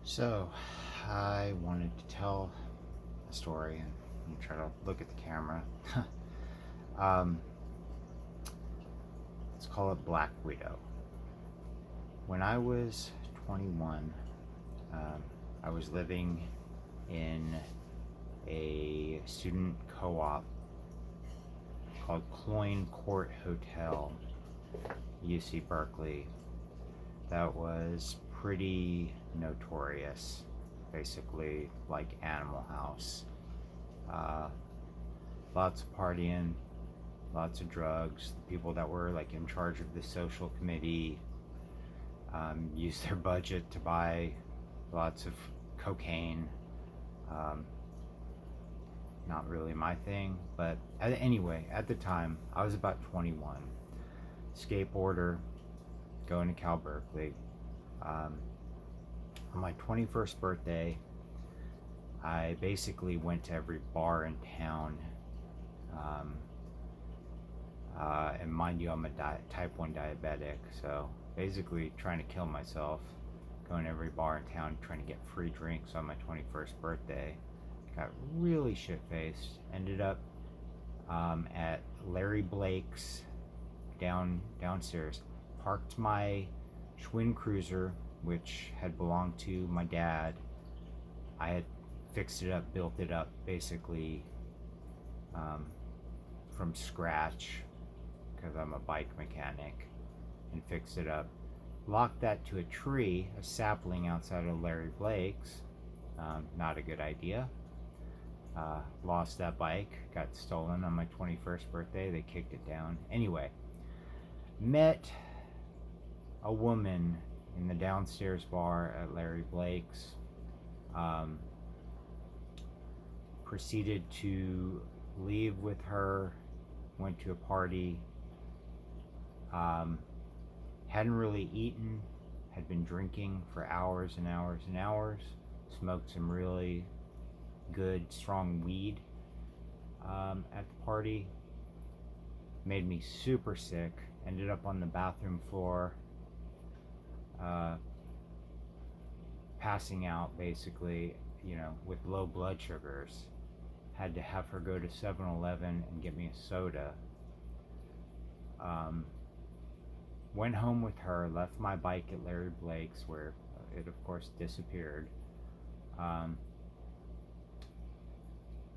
So, I wanted to tell a story and try to look at the camera. um, let's call it Black Widow. When I was 21, um, I was living in a student co op called Cloyne Court Hotel, UC Berkeley, that was pretty notorious, basically like Animal House. Uh, Lots of partying, lots of drugs. The people that were like in charge of the social committee used their budget to buy lots of cocaine. Um, Not really my thing, but anyway, at the time I was about 21, skateboarder, going to Cal Berkeley. Um, on my 21st birthday, I basically went to every bar in town. Um, and mind you, I'm a type 1 diabetic, so basically trying to kill myself, going to every bar in town trying to get free drinks on my 21st birthday. Got really shit faced. Ended up at Larry Blake's downstairs. Parked my Schwinn Cruiser, which had belonged to my dad. I had fixed it up, built it up basically um, from scratch because I'm a bike mechanic, and fixed it up. Locked that to a tree, a sapling outside of Larry Blake's. Not a good idea. Lost that bike, got stolen on my 21st birthday. They kicked it down. Anyway, met a woman in the downstairs bar at Larry Blake's. Um, Proceeded to leave with her, went to a party. Hadn't really eaten, had been drinking for hours and hours and hours, smoked some really good, strong weed at the party. Made me super sick, ended up on the bathroom floor, uh, passing out basically, with low blood sugars. Had to have her go to 7-Eleven and get me a soda. Went home with her, left my bike at Larry Blake's, where it, of course, disappeared.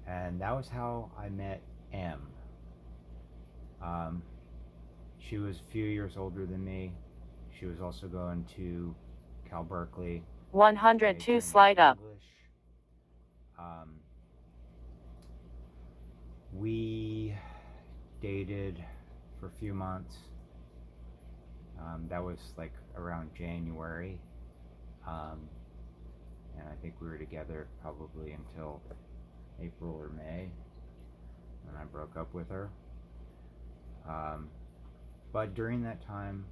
And that was how I met M. She was a few years older than me. She was also going to Cal Berkeley. 102 slide up. English. We dated for a few months. That was like around January. And I think we were together probably until April or May, and I broke up with her. But during that time,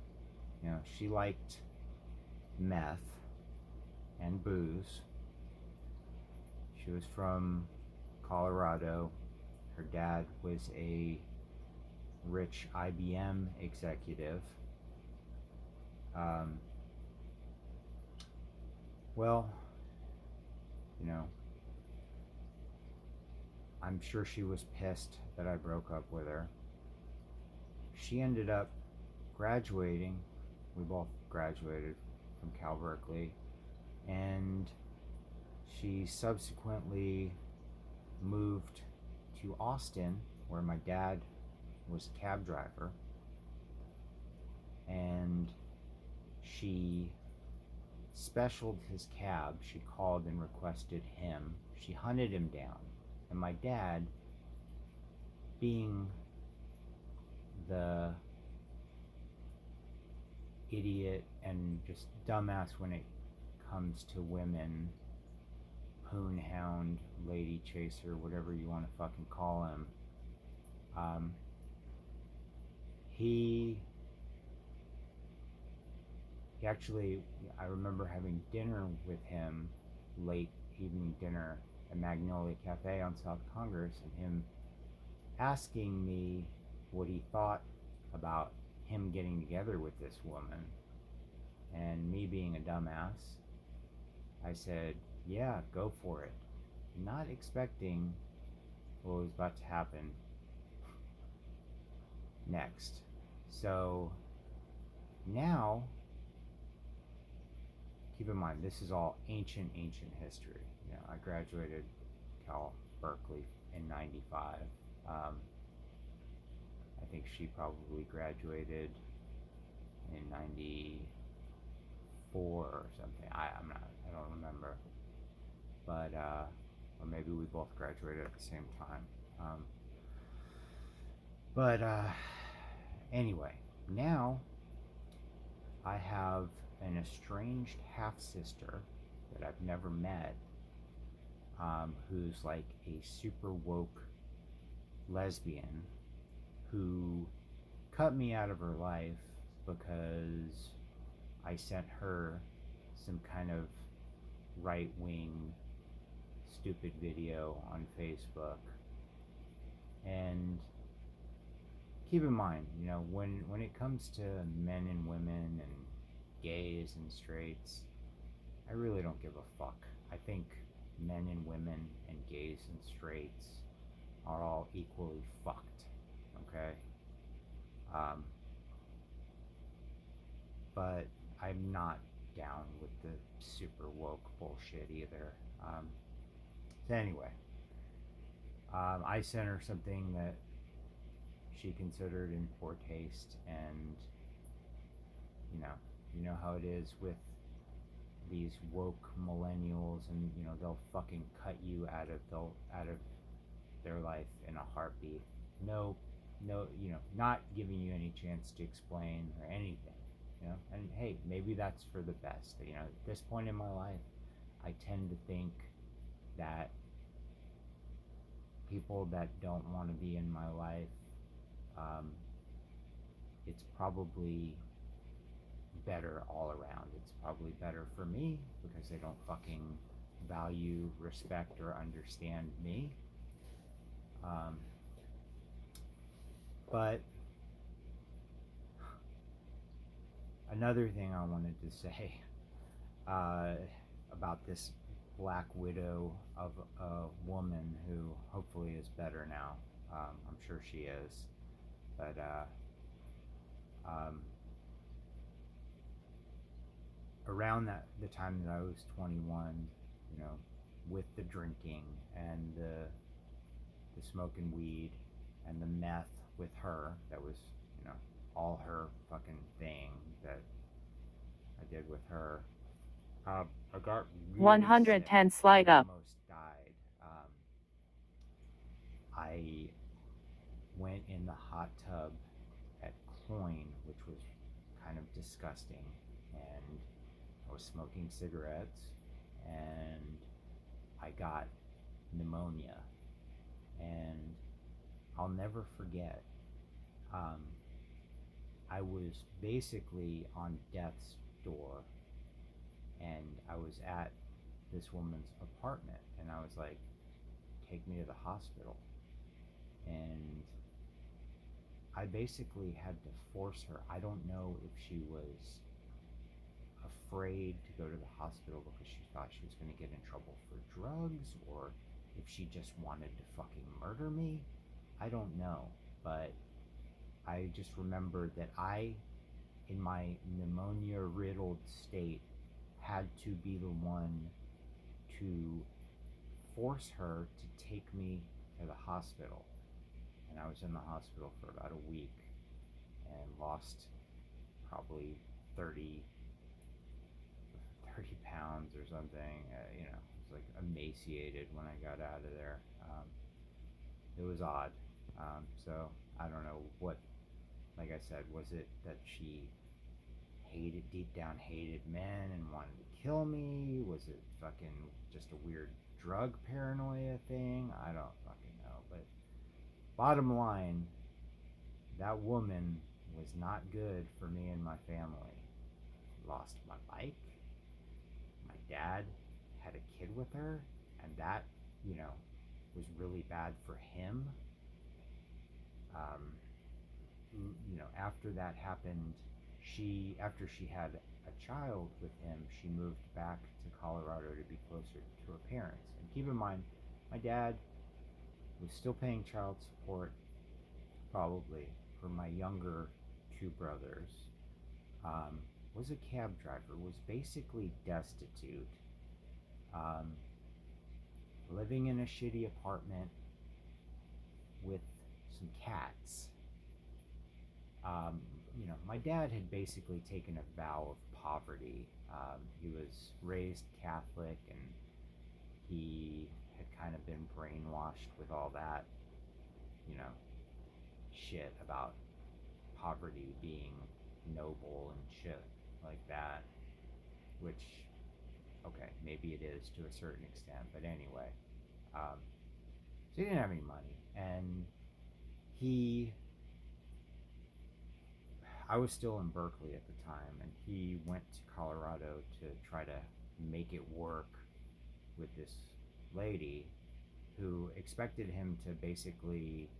she liked meth and booze. She was from Colorado. Her dad was a rich IBM executive. Well, I'm sure she was pissed that I broke up with her. She ended up graduating. We both graduated from Cal Berkeley, and she subsequently moved to Austin, where my dad was a cab driver, and she specialed his cab. She called and requested him. She hunted him down, and my dad, being the idiot and just dumbass when it comes to women, poon hound, lady chaser, whatever you want to fucking call him, he actually, I remember having dinner with him, late evening dinner at Magnolia Cafe on South Congress, and him asking me what he thought about him getting together with this woman, and me being a dumbass, I said, yeah, go for it. Not expecting what was about to happen next. So now, keep in mind, this is all ancient history. I graduated Berkeley in '95. I think she probably graduated in '94 or something. I don't remember. But, or maybe we both graduated at the same time. But anyway, now I have an estranged half sister that I've never met, who's like a super woke lesbian who cut me out of her life because I sent her some kind of right wing stupid video on Facebook. And keep in mind, when it comes to men and women and gays and straights, I really don't give a fuck. I think men and women and gays and straights are all equally fucked, okay? Um, but I'm not down with the super woke bullshit either. So anyway, I sent her something that she considered in poor taste, and you know how it is with these woke millennials, and they'll fucking cut you out of their life in a heartbeat. No, not giving you any chance to explain or anything. And hey, maybe that's for the best. At this point in my life, I tend to think that people that don't want to be in my life, it's probably better all around. It's probably better for me because they don't fucking value, respect, or understand me. But another thing I wanted to say about this black widow of a woman who hopefully is better now. I'm sure she is. But around the time that I was 21, with the drinking and the smoking weed and the meth with her, that was, all her fucking thing that I did with her. I got really 110 sick. slide I up. almost died. I went in the hot tub at Cloyne, which was kind of disgusting, and I was smoking cigarettes, and I got pneumonia, and I'll never forget. I was basically on death's door, and I was at this woman's apartment, and I was like, take me to the hospital. And I basically had to force her. I don't know if she was afraid to go to the hospital because she thought she was going to get in trouble for drugs, or if she just wanted to fucking murder me. I don't know. But I just remember that I, in my pneumonia-riddled state, had to be the one to force her to take me to the hospital. And I was in the hospital for about a week and lost probably 30 pounds or something. I was like emaciated when I got out of there. It was odd. So I don't know what, like I said, was it that she deep down hated men and wanted to kill me? Was it fucking just a weird drug paranoia thing? I don't fucking know. But bottom line, that woman was not good for me and my family. Lost my bike. My dad had a kid with her, and that, was really bad for him. After that happened, after she had a child with him, she moved back to Colorado to be closer to her parents. And keep in mind, my dad was still paying child support, probably, for my younger two brothers. Was a cab driver, was basically destitute, um, living in a shitty apartment with some cats. My dad had basically taken a vow of poverty. He was raised Catholic, and he had kind of been brainwashed with all that, you know, shit about poverty being noble and shit like that, which, okay, maybe it is to a certain extent, but anyway. So he didn't have any money, and I was still in Berkeley at the time, and he went to Colorado to try to make it work with this lady who expected him to basically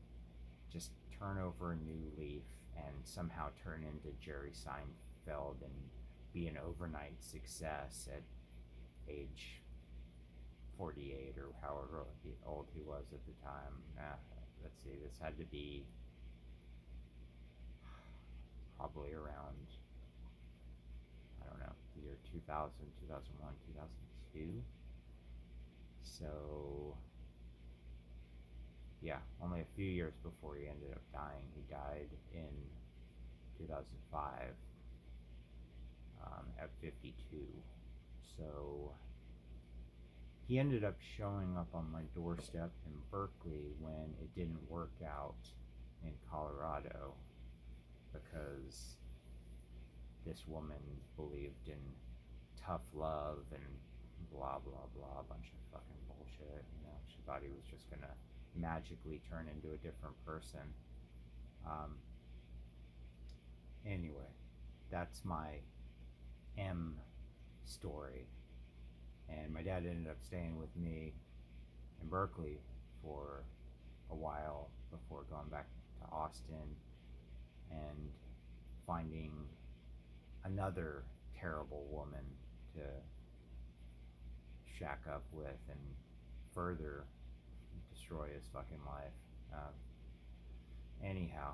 just turn over a new leaf and somehow turn into Jerry Seinfeld and be an overnight success at age 48 or however old he was at the time. Let's see, this had to be probably around, I don't know, the year 2000, 2001, 2002. So, yeah, only a few years before he ended up dying. He died in 2005 at 52. So, he ended up showing up on my doorstep in Berkeley when it didn't work out in Colorado, because this woman believed in tough love and blah blah blah, a bunch of fucking bullshit. She thought he was just gonna magically turn into a different person. Anyway, that's my M story. And my dad ended up staying with me in Berkeley for a while before going back to Austin and finding another terrible woman to shack up with and further destroy his fucking life. Anyhow,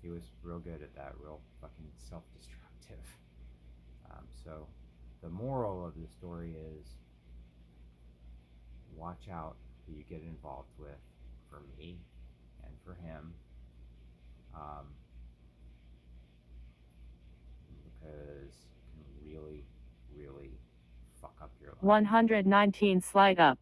he was real good at that, real fucking self-destructive. So the moral of the story is, watch out who you get involved with, for me and for him, because it can really, really fuck up your life. 119 slide up.